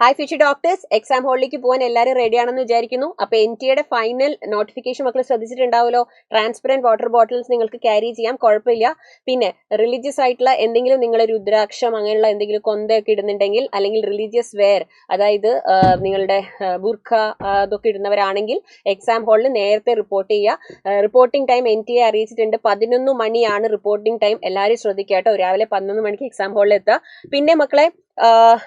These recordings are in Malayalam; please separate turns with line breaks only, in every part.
ഹായ് ഫ്യൂച്ചർ ഡോക്ടേഴ്സ്, എക്സാം ഹോളിലേക്ക് പോകാൻ എല്ലാവരും റെഡിയാണെന്ന് വിചാരിക്കുന്നു. അപ്പോൾ NTA ഫൈനൽ നോട്ടിഫിക്കേഷൻ മക്കൾ ശ്രദ്ധിച്ചിട്ടുണ്ടാവുമല്ലോ. ട്രാൻസ്പെറൻറ്റ് വാട്ടർ ബോട്ടിൽസ് നിങ്ങൾക്ക് ക്യാരി ചെയ്യാം, കുഴപ്പമില്ല. പിന്നെ റിലീജിയസ് ആയിട്ടുള്ള എന്തെങ്കിലും നിങ്ങൾ രുദ്രാക്ഷം അങ്ങനെയുള്ള എന്തെങ്കിലും കൊന്തയൊക്കെ ഇടുന്നുണ്ടെങ്കിൽ, അല്ലെങ്കിൽ റിലീജിയസ് വെയർ, അതായത് നിങ്ങളുടെ ബുർഖ അതൊക്കെ ഇടുന്നവരാണെങ്കിൽ എക്സാം ഹോളിൽ നേരത്തെ റിപ്പോർട്ട് ചെയ്യുക. റിപ്പോർട്ടിംഗ് ടൈം NTA അറിയിച്ചിട്ടുണ്ട്, 11 മണിയാണ് റിപ്പോർട്ടിംഗ് ടൈം. എല്ലാവരും ശ്രദ്ധിക്കുക കേട്ടോ. രാവിലെ 11 മണിക്ക് എക്സാം ഹോളിൽ എത്തുക. പിന്നെ മക്കളെ,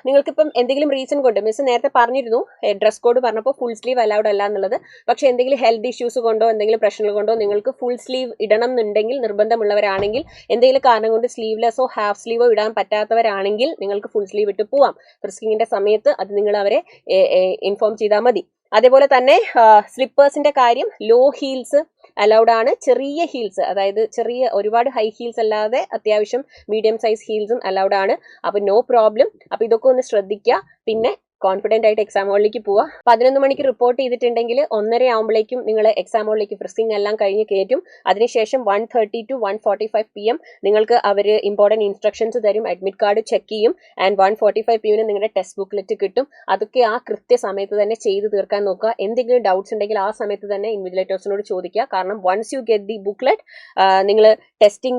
നിങ്ങൾക്കിപ്പം എന്തെങ്കിലും റീസൺ കൊണ്ട്, മിസ് നേരത്തെ പറഞ്ഞിരുന്നു ഡ്രസ് കോഡ് പറഞ്ഞപ്പോൾ ഫുൾ സ്ലീവ് അലൗഡ് അല്ല എന്നുള്ളത്. പക്ഷേ എന്തെങ്കിലും ഹെൽത്ത് ഇഷ്യൂസ് കൊണ്ടോ എന്തെങ്കിലും പ്രശ്നങ്ങൾ കൊണ്ടോ നിങ്ങൾക്ക് ഫുൾ സ്ലീവ് ഇടണം എന്നുണ്ടെങ്കിൽ, നിർബന്ധമുള്ളവരാണെങ്കിൽ, എന്തെങ്കിലും കാരണം കൊണ്ട് സ്ലീവ്ലെസ്സോ ഹാഫ് സ്ലീവോ ഇടാൻ പറ്റാത്തവരാണെങ്കിൽ നിങ്ങൾക്ക് ഫുൾ സ്ലീവ് ഇട്ട് പോവാം. ഫ്രിസ്കിങ്ങിന്റെ സമയത്ത് അത് നിങ്ങൾ അവരെ ഇൻഫോം ചെയ്താൽ മതി. അതേപോലെ തന്നെ സ്ലിപ്പേഴ്സിന്റെ കാര്യം, ലോ ഹീൽസ് അലൗഡ് ആണ്. ചെറിയ ഹീൽസ്, അതായത് ചെറിയ ഒരുപാട് ഹൈ ഹീൽസ് അല്ലാതെ അത്യാവശ്യം മീഡിയം സൈസ് ഹീൽസും അലൗഡ് ആണ്. അപ്പോൾ നോ പ്രോബ്ലം. അപ്പോൾ ഇതൊക്കെ ഒന്ന് ശ്രദ്ധിക്കുക. പിന്നെ കോൺഫിഡൻ്റ് ആയിട്ട് എക്സാം ഹോളിലേക്ക് പോവുക. 11 മണിക്ക് റിപ്പോർട്ട് ചെയ്തിട്ടുണ്ടെങ്കിൽ 1:30 ആകുമ്പോഴേക്കും നിങ്ങൾ എക്സാം ഹോളിലേക്ക് ഫ്രിസ്കിങ് എല്ലാം കഴിഞ്ഞ് കയറ്റും. അതിനുശേഷം 1:30 to 1:45 PM നിങ്ങൾക്ക് അവർ ഇമ്പോർട്ടൻറ്റ് ഇൻസ്ട്രക്ഷൻസ് തരും, അഡ്മിറ്റ് കാർഡ് ചെക്ക് ചെയ്യും. ആൻഡ് 1:45 PM നിങ്ങളുടെ ടെക്സ്റ്റ് ബുക്ക്ലെറ്റ് കിട്ടും. അതൊക്കെ ആ കൃത്യസമയത്ത് തന്നെ ചെയ്ത് തീർക്കാൻ നോക്കുക. എന്തെങ്കിലും ഡൗട്ട്സ് ഉണ്ടെങ്കിൽ ആ സമയത്ത് തന്നെ ഇൻവിജിലേറ്റേഴ്സിനോട് ചോദിക്കുക. കാരണം once you get the booklet, നിങ്ങൾ ടെസ്റ്റ്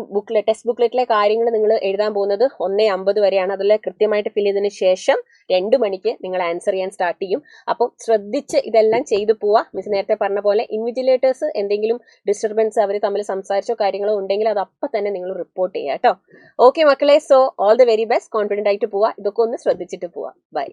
ബുക്ക്ലെറ്റിലെ കാര്യങ്ങൾ നിങ്ങൾ എഴുതാൻ പോകുന്നത് 1:50 വരെയാണ്. അതെല്ലാം കൃത്യമായിട്ട് ഫിൽ ചെയ്തതിന് ശേഷം 2 മണിക്ക് നിങ്ങൾ ആൻസർ ചെയ്യാൻ സ്റ്റാർട്ട് ചെയ്യും. അപ്പം ശ്രദ്ധിച്ച് ഇതെല്ലാം ചെയ്തു പോവുക. മിസ് നേരത്തെ പറഞ്ഞ പോലെ ഇൻവിജിലേറ്റേഴ്സ് എന്തെങ്കിലും ഡിസ്റ്റർബൻസ് അവർ തമ്മിൽ സംസാരിച്ചോ കാര്യങ്ങളോ ഉണ്ടെങ്കിൽ അത് അപ്പം തന്നെ നിങ്ങൾ റിപ്പോർട്ട് ചെയ്യുക കേട്ടോ. ഓക്കെ മക്കളെ, so all the very best. Confident ആയിട്ട് പോവുക. ഇതൊക്കെ ഒന്ന് ശ്രദ്ധിച്ചിട്ട് പോവുക. ബൈ.